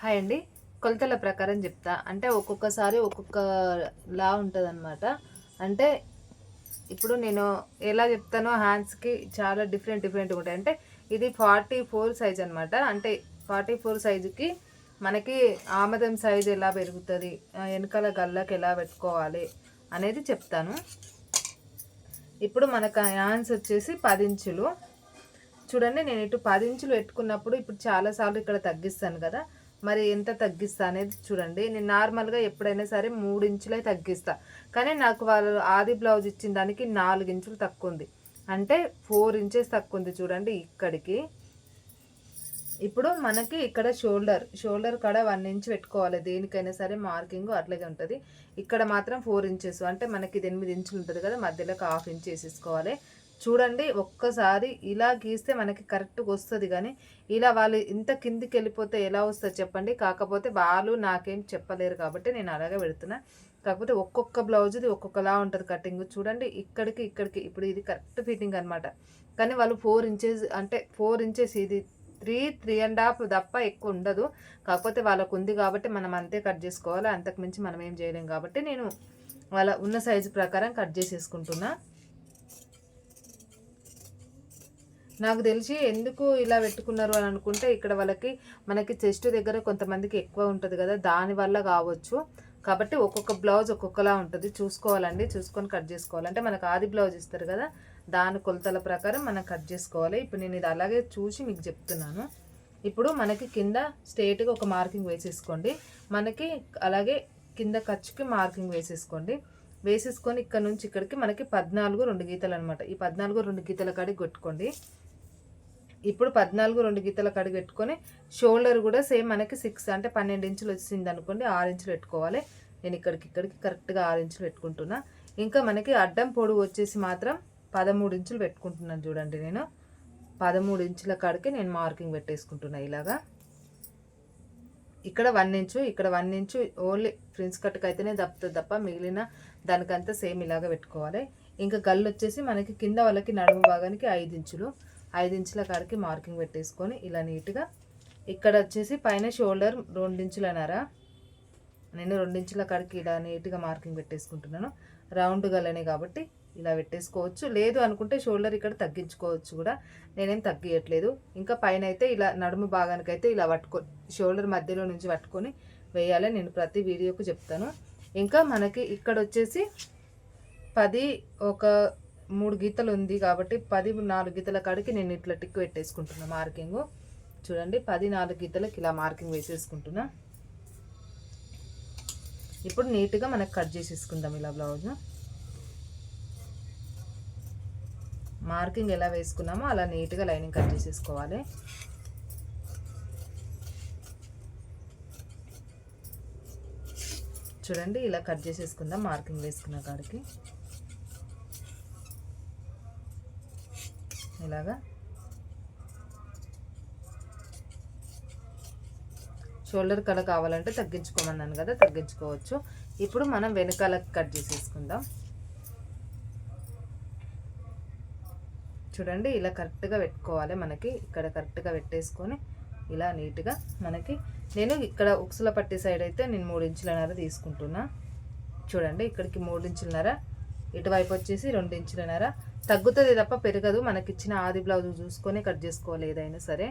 Hi అండి. కొలతల ప్రకారం చెప్తా. అంటే ఒక్కొక్కసారి ఒక్కొక్కలా ఉంటదనమాట. అంటే ఇప్పుడు నేను ఎలా చెప్తానో హ్యాండ్స్‌కి చాలా డిఫరెంట్‌గా ఉంటాయి. అంటే ఇది 44 సైజ్ అనమాట. అంటే 44 సైజుకి మనకి ఆమదం సైజ్ ఎలా పెరుగుతది, ఎనకాల గల్లాకి ఎలా పెట్టుకోవాలి అనేది చెప్తాను. ఇప్పుడు మనకు హ్యాండ్స్ వచ్చేసి 10 ఇంచులు. చూడండి, నేను ఇటు 10 ఇంచులు పెట్టుకున్నప్పుడు ఇప్పుడు చాలాసార్లు ఇక్కడ తగ్గిస్తాను కదా, మరి ఎంత తగ్గిస్తా అనేది చూడండి. నేను నార్మల్గా ఎప్పుడైనా సరే 3 ఇంచులే తగ్గిస్తా, కానీ నాకు వాళ్ళు ఆది బ్లౌజ్ ఇచ్చిన దానికి 4 ఇంచులు తక్కువ ఉంది, అంటే 4 ఇంచెస్ తక్కువ ఉంది చూడండి ఇక్కడికి. ఇప్పుడు మనకి ఇక్కడ షోల్డర్ కాడ 1 ఇంచ్ పెట్టుకోవాలి, దేనికైనా సరే మార్కింగ్ అట్లాగే ఉంటుంది. ఇక్కడ మాత్రం 4 ఇంచెస్, అంటే మనకి ఇది 8 ఇంచులు ఉంటుంది కదా, మధ్యలోకి 1/2 ఇంచ్ వేసేసుకోవాలి. చూడండి, ఒక్కసారి ఇలా గీస్తే మనకి కరెక్ట్గా వస్తుంది, కానీ ఇలా వాళ్ళు ఇంత కిందికి వెళ్ళిపోతే ఎలా వస్తుంది చెప్పండి. కాకపోతే వాళ్ళు నాకేం చెప్పలేరు కాబట్టి నేను అలాగే పెడుతున్నా. కాకపోతే ఒక్కొక్క బ్లౌజ్ది ఒక్కొక్కలా ఉంటుంది కటింగ్. చూడండి, ఇక్కడికి ఇప్పుడు ఇది కరెక్ట్ ఫిట్టింగ్ అనమాట, కానీ వాళ్ళు 4 ఇంచెస్, అంటే 4 ఇంచెస్, ఇది 3.5 తప్ప ఎక్కువ ఉండదు. కాకపోతే వాళ్ళకు ఉంది కాబట్టి మనం అంతే కట్ చేసుకోవాలి, అంతకుమించి మనం ఏం చేయలేం కాబట్టి నేను వాళ్ళ ఉన్న సైజు ప్రకారం కట్ చేసేసుకుంటున్నా. నాకు తెలిసి ఎందుకు ఇలా పెట్టుకున్నారు అని అనుకుంటే, ఇక్కడ వాళ్ళకి మనకి చెస్ట్ దగ్గర కొంతమందికి ఎక్కువ ఉంటుంది కదా, దానివల్ల కావచ్చు. కాబట్టి ఒక్కొక్క బ్లౌజ్ ఒక్కొక్కలా ఉంటుంది, చూసుకోవాలండి, చూసుకొని కట్ చేసుకోవాలి. అంటే మనకు ఆది బ్లౌజ్ ఇస్తారు కదా, దాని కొలతల ప్రకారం మనం కట్ చేసుకోవాలి. ఇప్పుడు నేను ఇది అలాగే చూసి మీకు చెప్తున్నాను. ఇప్పుడు మనకి కింద స్ట్రేట్గా ఒక మార్కింగ్ వేసేసుకోండి, మనకి అలాగే కింద ఖర్చుకి మార్కింగ్ వేసేసుకోండి. వేసేసుకొని ఇక్కడ నుంచి ఇక్కడికి మనకి 14 2 గీతలు అనమాట. ఈ 14 2 గీతల కాడికి కొట్టుకోండి. ఇప్పుడు 14 2 గీతల కడిగి పెట్టుకొని షోల్డర్ కూడా సేమ్ మనకి 6, అంటే 12 ఇంచులు వచ్చింది అనుకోండి, 6 ఇంచులు పెట్టుకోవాలి. నేను ఇక్కడికి కరెక్ట్గా 6 ఇంచులు పెట్టుకుంటున్నా. ఇంకా మనకి అడ్డం పొడవు వచ్చేసి మాత్రం 13 ఇంచులు పెట్టుకుంటున్నాను. చూడండి, నేను 13 ఇంచుల కాడికి నేను మార్కింగ్ పెట్టేసుకుంటున్నా ఇలాగా. ఇక్కడ 1 ఇంచు, ఇక్కడ 1 ఇంచు ఓన్లీ ఫ్రిన్స్ కట్కి అయితేనే తప్పుతుంది తప్ప మిగిలిన దానికంతా సేమ్ ఇలాగా పెట్టుకోవాలి. ఇంకా గల్లు వచ్చేసి మనకి కింద వాళ్ళకి నడుము భాగానికి 5 ఇంచులు, 5 ఇంచుల కాడికి మార్కింగ్ పెట్టేసుకొని ఇలా నీట్గా. ఇక్కడ వచ్చేసి పైన షోల్డర్ 2 ఇంచులన్నారా, నేను 2 ఇంచుల కాడికి ఇలా నీట్గా మార్కింగ్ పెట్టేసుకుంటున్నాను. రౌండ్ గల్లనే కాబట్టి ఇలా పెట్టేసుకోవచ్చు, లేదు అనుకుంటే షోల్డర్ ఇక్కడ తగ్గించుకోవచ్చు కూడా, నేనేం తగ్గియట్లేదు. ఇంకా పైన అయితే ఇలా నడుము భాగానికి అయితే ఇలా షోల్డర్ మధ్యలో నుంచి పట్టుకొని వేయాలి, నేను ప్రతి వీడియోకు చెప్తాను. ఇంకా మనకి ఇక్కడ వచ్చేసి 10 ఒక 3 గీతలు ఉంది కాబట్టి 10 4 గీతల కాడికి నేను ఇట్లా టిక్ పెట్టేసుకుంటున్నా మార్కింగ్. చూడండి, 10 4 గీతలకి ఇలా మార్కింగ్ వేసేసుకుంటున్నా. ఇప్పుడు నీట్గా మనకు కట్ చేసేసుకుందాం ఇలా బ్లౌజ్. మార్కింగ్ ఎలా వేసుకున్నామో అలా నీట్గా లైనింగ్ కట్ చేసేసుకోవాలి. చూడండి, ఇలా కట్ చేసేసుకుందాం మార్కింగ్ వేసుకున్న కాడికి ఇలాగా. షోల్డర్ కడ కావాలంటే తగ్గించుకోమన్నాను కదా, తగ్గించుకోవచ్చు. ఇప్పుడు మనం వెనకాలకు కట్ చేసేసుకుందాం. చూడండి, ఇలా కరెక్ట్గా పెట్టుకోవాలి, మనకి ఇక్కడ కరెక్ట్గా పెట్టేసుకొని ఇలా నీట్గా మనకి. నేను ఇక్కడ ఉక్సుల పట్టి సైడ్ అయితే నేను 3 ఇంచులన్నర తీసుకుంటున్నా. చూడండి, ఇక్కడికి 3 ఇంచులన్నర, ఇటువైపు వచ్చేసి 2 ఇంచులన్నర. తగ్గుతుంది తప్ప పెరగదు, మనకి ఇచ్చిన ఆది బ్లౌజ్ చూసుకొని కట్ చేసుకోవాలి ఏదైనా సరే.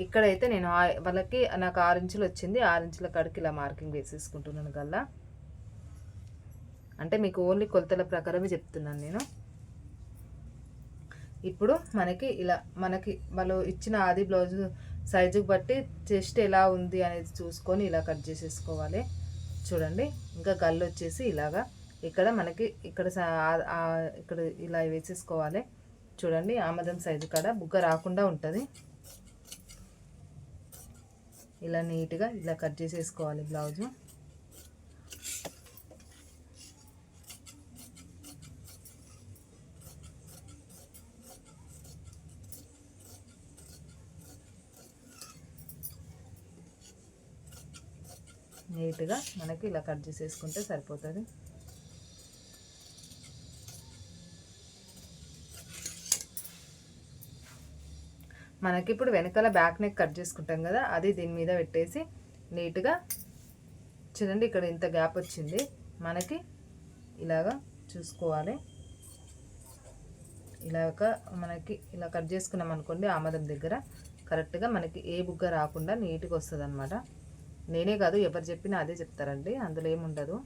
ఇక్కడైతే నేను వాళ్ళకి నాకు 6 ఇంచులు వచ్చింది, 6 ఇంచుల కాడికి ఇలా మార్కింగ్ వేసేసుకుంటున్నాను గల్లా. అంటే మీకు ఓన్లీ కొలతల ప్రకారమే చెప్తున్నాను నేను. ఇప్పుడు మనకి ఇలా మనకి వాళ్ళు ఇచ్చిన ఆది బ్లౌజ్ సైజుకి బట్టి చెస్ట్ ఎలా ఉంది అనేది చూసుకొని ఇలా కట్ చేసేసుకోవాలి. చూడండి, ఇంకా గల్లు వచ్చేసి ఇలాగా ఇక్కడ మనకి ఇక్కడ ఇలా వేసేసుకోవాలి. చూడండి, ఆమదం సైజు కాడ బుగ్గ రాకుండా ఉంటుంది. ఇలా నీట్గా ఇలా కట్ చేసేసుకోవాలి బ్లౌజు. నీట్గా మనకి ఇలా కట్ చేసేసుకుంటే సరిపోతుంది. మనకి ఇప్పుడు వెనకాల బ్యాక్ నెక్ కట్ చేసుకుంటాం కదా, అది దీని మీద పెట్టేసి నీట్గా చూడండి. ఇక్కడ ఇంత గ్యాప్ వచ్చింది, మనకి ఇలాగా చూసుకోవాలి. ఇలాగ మనకి ఇలా కట్ చేసుకున్నాం అనుకోండి, ఆమదం దగ్గర కరెక్ట్గా మనకి ఏ బుగ్గ రాకుండా నీట్గా వస్తుంది అనమాట. నేనే కాదు, ఎవరు చెప్పినా అదే చెప్తారండి, అందులో ఏముండదు.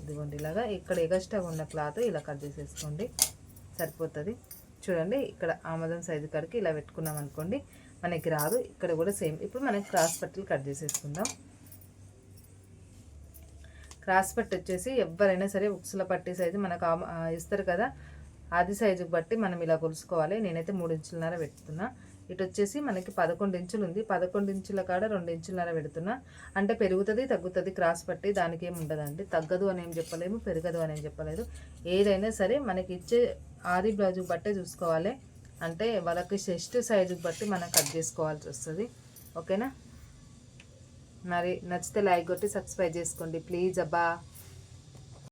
ఇదిగోండి ఇలాగా ఇక్కడ ఎగస్ట్రా ఉన్న క్లాత్ ఇలా కట్ చేసేసుకోండి, సరిపోతుంది. చూడండి ఇక్కడ ఆమదం సైజు కాడికి ఇలా పెట్టుకున్నాం అనుకోండి, మనకి రాదు. ఇక్కడ కూడా సేమ్. ఇప్పుడు మనకి క్రాస్ పట్టీలు కట్ చేసేసుకుందాం. క్రాస్ పట్టి వచ్చేసి ఎవరైనా సరే ఉక్సుల పట్టి సైజు మనకు ఇస్తారు కదా, అది సైజుకి బట్టి మనం ఇలా కొలుసుకోవాలి. నేనైతే 3 ఇంచులన్నర పెడుతున్నా. ఇటు వచ్చేసి మనకి 11 ఇంచులు ఉంది, 11 ఇంచుల కాడ 2 ఇంచులన్నర పెడుతున్నా. అంటే పెరుగుతుంది తగ్గుతుంది క్రాస్ పట్టి, దానికి ఏమి ఉండదండి. తగ్గదు అని ఏం చెప్పలేము, పెరగదు అని ఏం చెప్పలేదు. ఏదైనా సరే మనకి ఇచ్చే ఆది బ్లౌజుకి బట్టే చూసుకోవాలి. అంటే వాళ్ళకి చెస్ట్ సైజుకి బట్టి మనం కట్ చేసుకోవాల్సి వస్తుంది. ఓకేనా? మరి నచ్చితే లైక్ కొట్టి సబ్స్క్రైబ్ చేసుకోండి ప్లీజ్ అబ్బా.